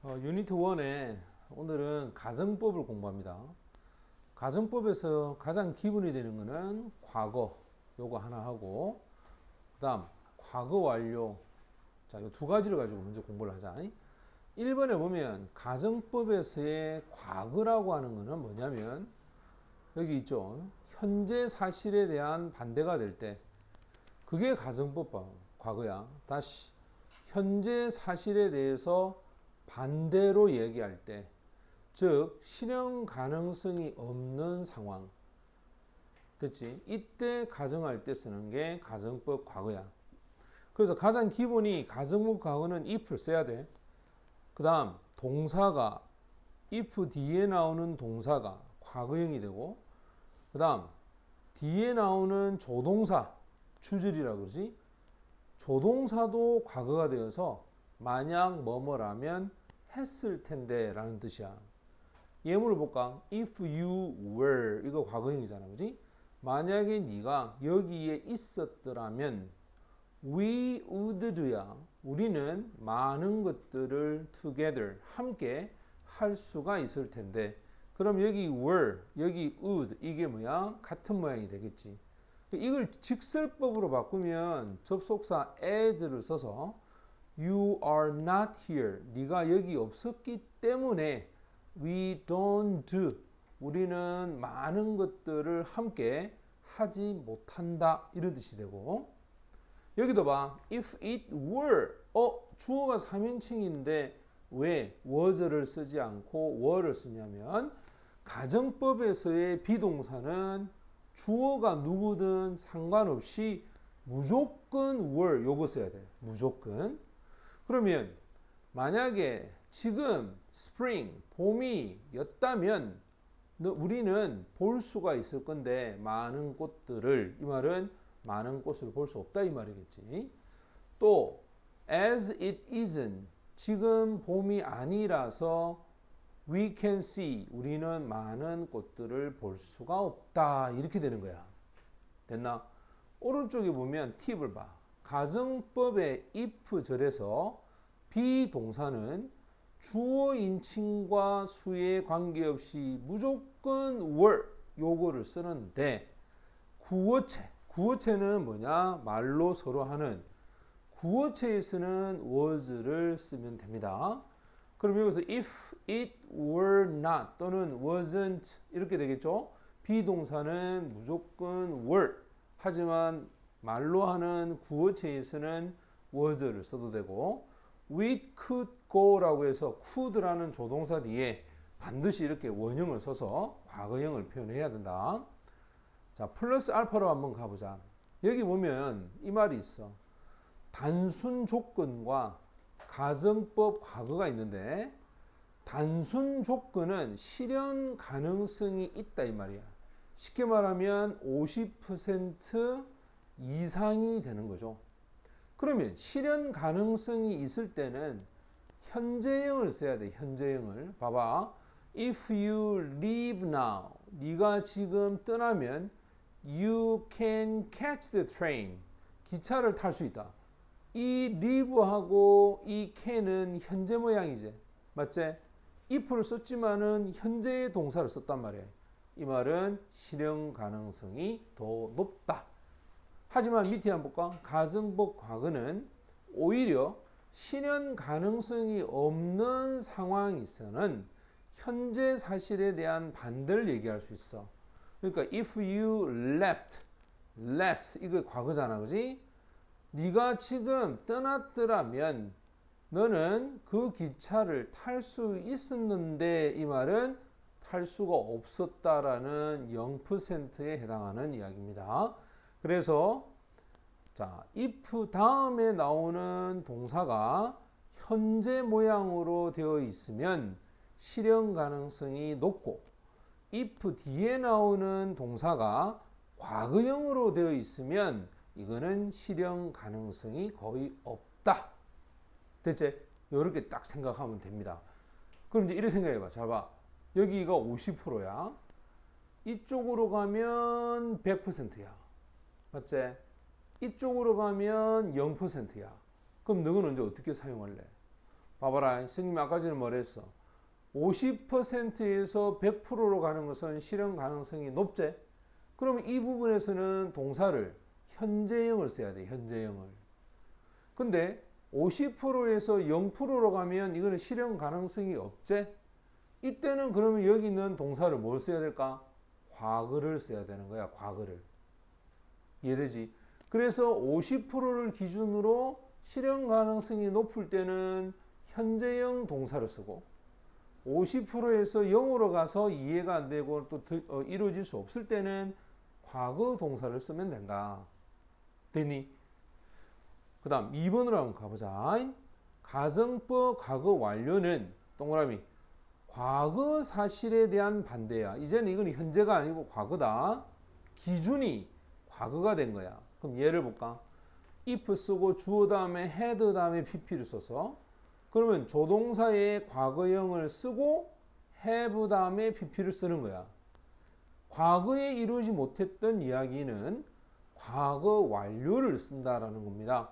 유니트 1에 오늘은 가정법을 공부합니다. 가정법에서 가장 기본이 되는 거는 과거 요거 하나 하고, 그 다음 과거 완료. 자, 요 두 가지를 가지고 먼저 공부를 하자. 1번에 보면 가정법에서의 과거라고 하는 거는 뭐냐면 여기 있죠. 현재 사실에 대한 반대가 될 때 그게 가정법 과거야. 다시 현재 사실에 대해서 반대로 얘기할 때, 즉 실현 가능성이 없는 상황, 됐지? 이때 가정할 때 쓰는 게 가정법 과거야. 그래서 가장 기본이 가정법 과거는 if를 써야 돼. 그 다음 동사가 if 뒤에 나오는 동사가 과거형이 되고, 그 다음 뒤에 나오는 조동사 주절이라 그러지, 조동사도 과거가 되어서 만약 뭐뭐라면 했을 텐데 라는 뜻이야. 예문을 볼까? If you were, 이거 과거형이잖아, 그지? 만약에 네가 여기에 있었더라면 we would do야. 우리는 많은 것들을 together, 함께 할 수가 있을 텐데, 그럼 여기 were, 여기 would, 이게 뭐야? 같은 모양이 되겠지. 이걸 직설법으로 바꾸면 접속사 as를 써서 You are not here. 네가 여기 없었기 때문에 we don't do. 우리는 많은 것들을 함께 하지 못한다. 이런 뜻이 되고, 여기도 봐. If it were. 주어가 3인칭인데 왜 was를 쓰지 않고 were를 쓰냐면, 가정법에서의 비동사는 주어가 누구든 상관없이 무조건 were 요거 써야 돼. 무조건. 그러면 만약에 지금 spring, 봄이었다면 우리는 볼 수가 있을 건데 많은 꽃들을, 이 말은 많은 꽃을 볼 수 없다 이 말이겠지. 또 as it isn't, 지금 봄이 아니라서 we can see, 우리는 많은 꽃들을 볼 수가 없다 이렇게 되는 거야. 됐나? 오른쪽에 보면 팁을 봐. 가정법의 if 절에서 비동사는 주어 인칭과 수에 관계없이 무조건 were 요거를 쓰는데, 구어체는 뭐냐? 말로 서로 하는 구어체에서는 was를 쓰면 됩니다. 그럼 여기서 if it were not 또는 wasn't 이렇게 되겠죠. 비동사는 무조건 were, 하지만 말로 하는 구어체에서는 was를 써도 되고, we could go라고 해서 could라는 조동사 뒤에 반드시 이렇게 원형을 써서 과거형을 표현해야 된다. 자, 플러스 알파로 한번 가보자. 여기 보면 이 말이 있어. 단순 조건과 가정법 과거가 있는데, 단순 조건은 실현 가능성이 있다 이 말이야. 쉽게 말하면 50% 이상이 되는 거죠. 그러면 실현 가능성이 있을 때는 현재형을 써야 돼. 현재형을. 봐봐. If you leave now, 네가 지금 떠나면 you can catch the train, 기차를 탈 수 있다. 이 leave하고 이 can은 현재 모양이지, 맞지? if를 썼지만은 현재의 동사를 썼단 말이에요. 이 말은 실현 가능성이 더 높다. 하지만 밑에 한번 볼까? 가정법 과거는 오히려 실현 가능성이 없는 상황에서는 현재 사실에 대한 반대를 얘기할 수 있어. 그러니까 if you left 이거 과거잖아, 그지? 네가 지금 떠났더라면 너는 그 기차를 탈 수 있었는데, 이 말은 탈 수가 없었다라는 0%에 해당하는 이야기입니다. 그래서 자, if 다음에 나오는 동사가 현재 모양으로 되어 있으면 실현 가능성이 높고, if 뒤에 나오는 동사가 과거형으로 되어 있으면 이거는 실현 가능성이 거의 없다. 대체 이렇게 딱 생각하면 됩니다. 그럼 이제 이렇게 생각해봐. 자, 봐. 여기가 50%야. 이쪽으로 가면 100%야. 맞지? 이쪽으로 가면 0%야. 그럼 너는 이제 어떻게 사용할래? 봐봐라. 스님이 아까 전에 뭐랬어? 50%에서 100%로 가는 것은 실현 가능성이 높지? 그러면 이 부분에서는 동사를 현재형을 써야 돼. 현재형을. 근데 50%에서 0%로 가면 이거는 실현 가능성이 없지? 이때는 그러면 여기 있는 동사를 뭘 써야 될까? 과거를 써야 되는 거야. 과거를. 이해되지? 그래서 50%를 기준으로 실현 가능성이 높을 때는 현재형 동사를 쓰고 50%에서 0으로 가서 이해가 안 되고 또 이루어질 수 없을 때는 과거 동사를 쓰면 된다. 됐니? 그 다음 2번으로 한번 가보자. 가정법 과거 완료는 동그라미 과거 사실에 대한 반대야. 이제는 이건 현재가 아니고 과거다. 기준이 과거가 된 거야. 그럼 예를 볼까? if 쓰고 주어 다음에 had 다음에 pp를 써서 그러면 조동사의 과거형을 쓰고 have 다음에 pp를 쓰는 거야. 과거에 이루지 못했던 이야기는 과거 완료를 쓴다라는 겁니다.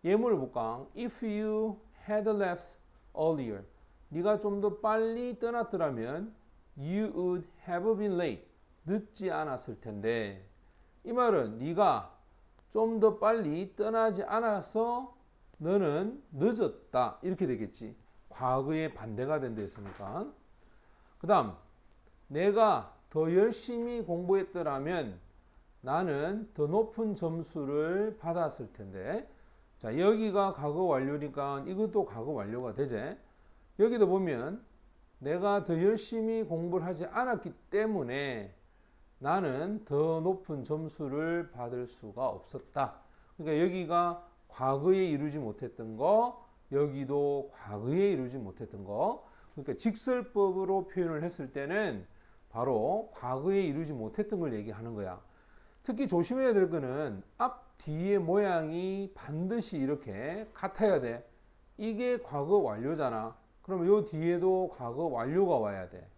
예문을 볼까? If you had left earlier, 네가 좀 더 빨리 떠났더라면 you would have been late, 늦지 않았을 텐데. 이 말은 네가 좀 더 빨리 떠나지 않아서 너는 늦었다 이렇게 되겠지. 과거의 반대가 된다 했으니까. 그 다음 내가 더 열심히 공부했더라면 나는 더 높은 점수를 받았을 텐데. 자, 여기가 과거 완료니까 이것도 과거 완료가 되지. 여기도 보면 내가 더 열심히 공부를 하지 않았기 때문에 나는 더 높은 점수를 받을 수가 없었다. 그러니까 여기가 과거에 이루지 못했던 거, 여기도 과거에 이루지 못했던 거. 그러니까 직설법으로 표현을 했을 때는 바로 과거에 이루지 못했던 걸 얘기하는 거야. 특히 조심해야 될 거는 앞, 뒤의 모양이 반드시 이렇게 같아야 돼. 이게 과거 완료잖아. 그러면 요 뒤에도 과거 완료가 와야 돼.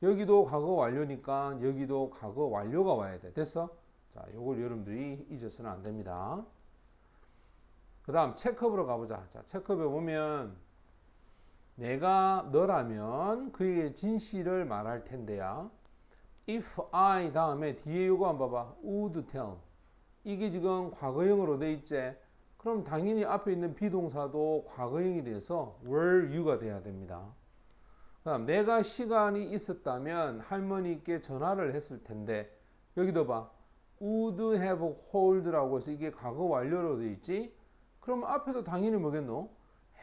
여기도 과거 완료니까 여기도 과거 완료가 와야 돼. 됐어? 자, 요걸 여러분들이 잊어서는 안 됩니다. 그 다음 체크업으로 가보자. 자, 체크업에 보면 내가 너라면 그에게 진실을 말할 텐데야. If I 다음에 뒤에 요거 한번 봐봐. would tell. 이게 지금 과거형으로 돼 있지. 그럼 당연히 앞에 있는 비동사도 과거형이 돼서 were you가 돼야 됩니다. 그 다음 내가 시간이 있었다면 할머니께 전화를 했을 텐데. 여기도 봐. would have called라고 해서 이게 과거 완료로 돼 있지. 그럼 앞에도 당연히 뭐겠노?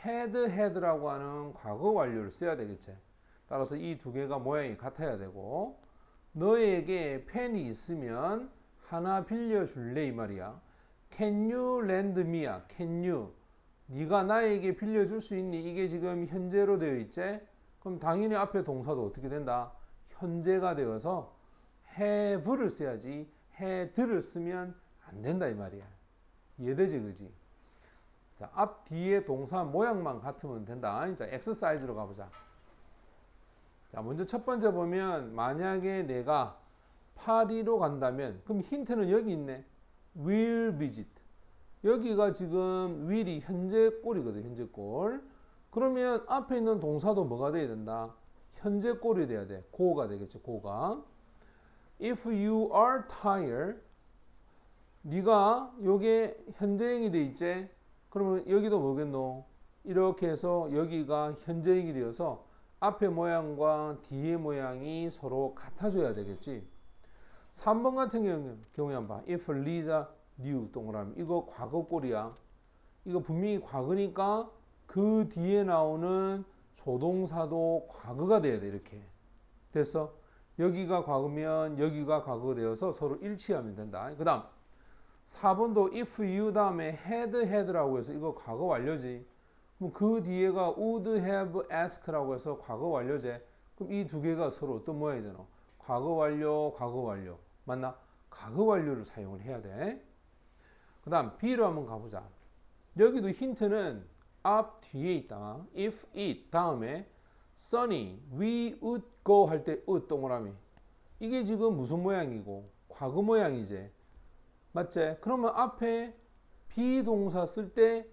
had라고 하는 과거 완료를 써야 되겠지. 따라서 이 두 개가 모양이 같아야 되고 너에게 펜이 있으면 하나 빌려줄래 이 말이야. Can you lend me야? Can you? 네가 나에게 빌려줄 수 있니? 이게 지금 현재로 되어 있지? 그럼 당연히 앞에 동사도 어떻게 된다? 현재가 되어서 have를 써야지 had를 쓰면 안 된다 이 말이야. 이해되지 그지? 자, 앞 뒤에 동사 모양만 같으면 된다. 자, 엑서사이즈로 가보자. 자, 먼저 첫 번째 보면 만약에 내가 파리로 간다면 그럼 힌트는 여기 있네. will visit. 여기가 지금 will이 현재 꼴이거든. 현재 꼴. 그러면 앞에 있는 동사도 뭐가 돼야 된다? 현재 꼴이 돼야 돼. go가 되겠죠. go가. If you are tired. 네가 요게 현재형이 돼 있지. 그러면 여기도 뭐겠노? 이렇게 해서 여기가 현재형이 되어서 앞에 모양과 뒤에 모양이 서로 같아져야 되겠지. 3번 같은 경우에 한번 봐. If Lisa knew 동그라미. 이거 과거 꼴이야. 이거 분명히 과거니까 그 뒤에 나오는 조동사도 과거가 돼야 돼. 이렇게. 됐어? 여기가 과거면 여기가 과거가 되어서 서로 일치하면 된다. 그 다음 4번도 if you 다음에 had라고 해서 이거 과거 완료지. 그럼 그 뒤에가 would have asked라고 해서 과거 완료제. 그럼 이 두 개가 서로 어떤 모양이 되노? 과거 완료, 과거 완료. 맞나? 과거 완료를 사용을 해야 돼. 그 다음 B로 한번 가보자. 여기도 힌트는 앞 뒤에 있다. If it 다음에 sunny, we would go 할 때 동그라미. 이게 지금 무슨 모양이고? 과거 모양이지. 맞지? 그러면 앞에 비동사 쓸 때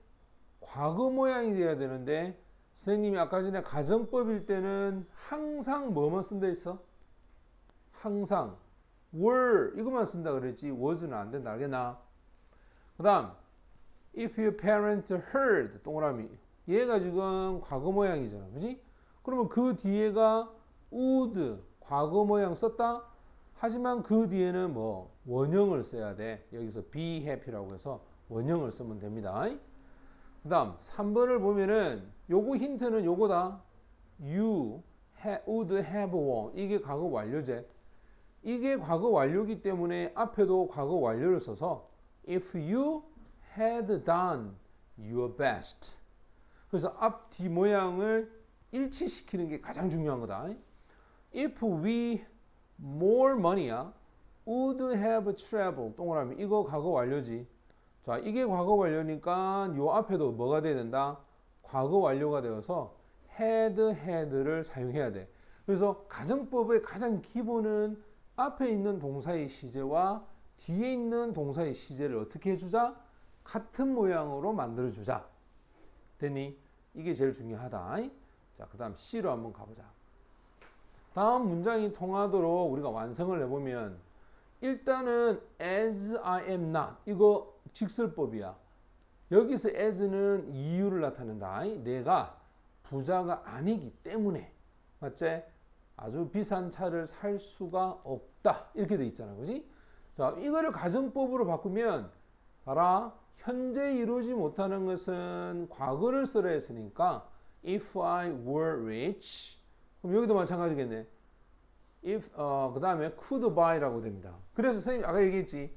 과거 모양이 돼야 되는데 선생님이 아까 전에 가정법일 때는 항상 뭐만 쓴다 했어? 항상 were 이것만 쓴다 그랬지 was는 안 된다 알겠나? 그 다음 if your parents heard 동그라미 얘가 지금 과거 모양이잖아 그지? 그러면 그 뒤에가 would 과거 모양 썼다? 하지만 그 뒤에는 뭐 원형을 써야 돼 여기서 be happy라고 해서 원형을 쓰면 됩니다. 그 다음 3번을 보면은 요거 힌트는 요거다. You would have won. 이게 과거 완료제. 이게 과거 완료기 때문에 앞에도 과거 완료를 써서 if you had done your best. 그래서 앞, 뒤 모양을 일치시키는 게 가장 중요한 거다. If we more money야 would have traveled. 동그라미 이거 과거 완료지. 자, 이게 과거 완료니까 요 앞에도 뭐가 돼야 된다? 과거 완료가 되어서 had를 사용해야 돼. 그래서 가정법의 가장 기본은 앞에 있는 동사의 시제와 뒤에 있는 동사의 시제를 어떻게 해주자? 같은 모양으로 만들어주자. 됐니? 이게 제일 중요하다. 자, 그 다음 C로 한번 가보자. 다음 문장이 통하도록 우리가 완성을 해보면 일단은 as I am not 이거 직설법이야. 여기서 as는 이유를 나타낸다. 내가 부자가 아니기 때문에 맞지? 아주 비싼 차를 살 수가 없다 이렇게 돼 있잖아 그지? 자 이거를 가정법으로 바꾸면 봐라 현재 이루지 못하는 것은 과거를 써야 했으니까 if I were rich 그럼 여기도 마찬가지겠네. if 그 다음에 could buy라고 됩니다. 그래서 선생님 아까 얘기했지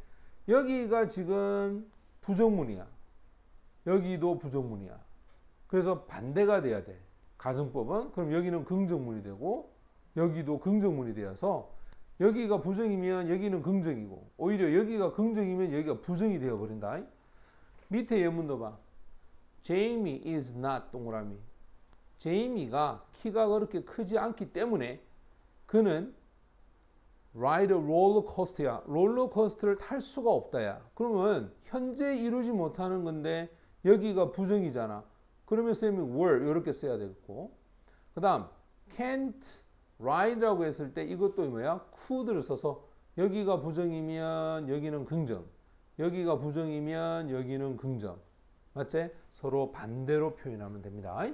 여기가 지금 부정문이야. 여기도 부정문이야. 그래서 반대가 돼야 돼. 가정법은 그럼 여기는 긍정문이 되고 여기도 긍정문이 되어서 여기가 부정이면 여기는 긍정이고 오히려 여기가 긍정이면 여기가 부정이 되어 버린다. 밑에 예문도 봐. Jamie is not 동그라미. 제이미가 키가 그렇게 크지 않기 때문에 그는 ride a roller coaster야. 롤러코스터를 탈 수가 없다야. 그러면 현재 이루지 못하는 건데 여기가 부정이잖아. 그러면 쌤이 were 이렇게 써야 되겠고 그 다음 can't ride라고 했을 때 이것도 뭐야? could를 써서 여기가 부정이면 여기는 긍정 여기가 부정이면 여기는 긍정 맞지? 서로 반대로 표현하면 됩니다.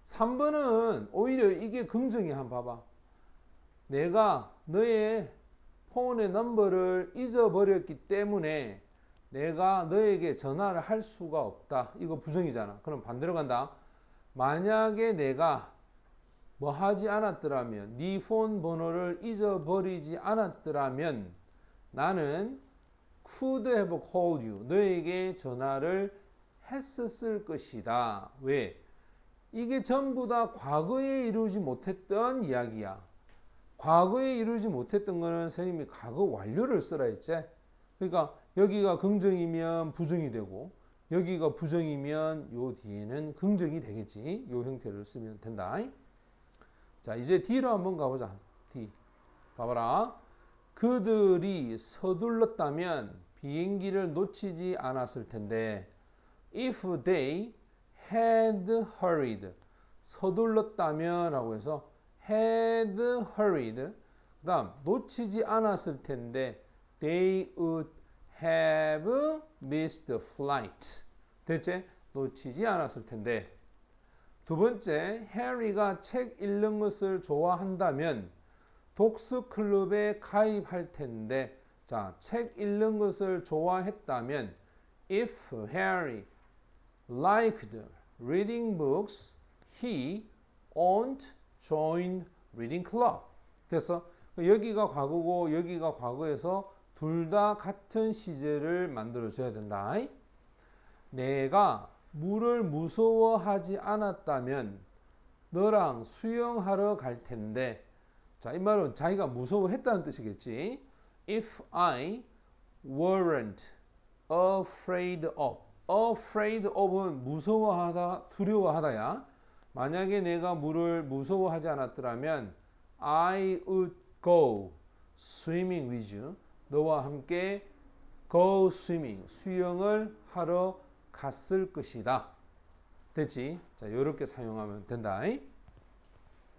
3번은 오히려 이게 긍정이 한번 봐봐. 내가 너의 폰의 넘버를 잊어버렸기 때문에 내가 너에게 전화를 할 수가 없다. 이거 부정이잖아. 그럼 반대로 간다. 만약에 내가 뭐 하지 않았더라면 네 폰 번호를 잊어버리지 않았더라면 나는 could have called you. 너에게 전화를 했었을 것이다. 왜? 이게 전부 다 과거에 이루지 못했던 이야기야. 과거에 이루지 못했던 거는 선생님이 과거 완료를 쓰라 했지. 그러니까 여기가 긍정이면 부정이 되고 여기가 부정이면 요 뒤에는 긍정이 되겠지. 요 형태를 쓰면 된다. 자 이제 D로 한번 가보자. D 봐봐라. 그들이 서둘렀다면 비행기를 놓치지 않았을 텐데 if they had hurried 서둘렀다면 라고 해서 had hurried 그 다음 놓치지 않았을 텐데 they would have missed the flight 대체 놓치지 않았을 텐데 두 번째 해리가 책 읽는 것을 좋아한다면 독서 클럽에 가입할 텐데 자, 책 읽는 것을 좋아했다면 if Harry liked reading books he won't join reading club. 그래서 여기가 과거고 여기가 과거에서 둘 다 같은 시제를 만들어 줘야 된다. 내가 물을 무서워하지 않았다면 너랑 수영하러 갈 텐데 자, 이 말은 자기가 무서워했다는 뜻이겠지. If I weren't afraid of. afraid of은 무서워하다, 두려워하다야. 만약에 내가 물을 무서워하지 않았더라면 I would go swimming with you. 너와 함께 go swimming, 수영을 하러 갔을 것이다. 됐지? 자, 요렇게 사용하면 된다.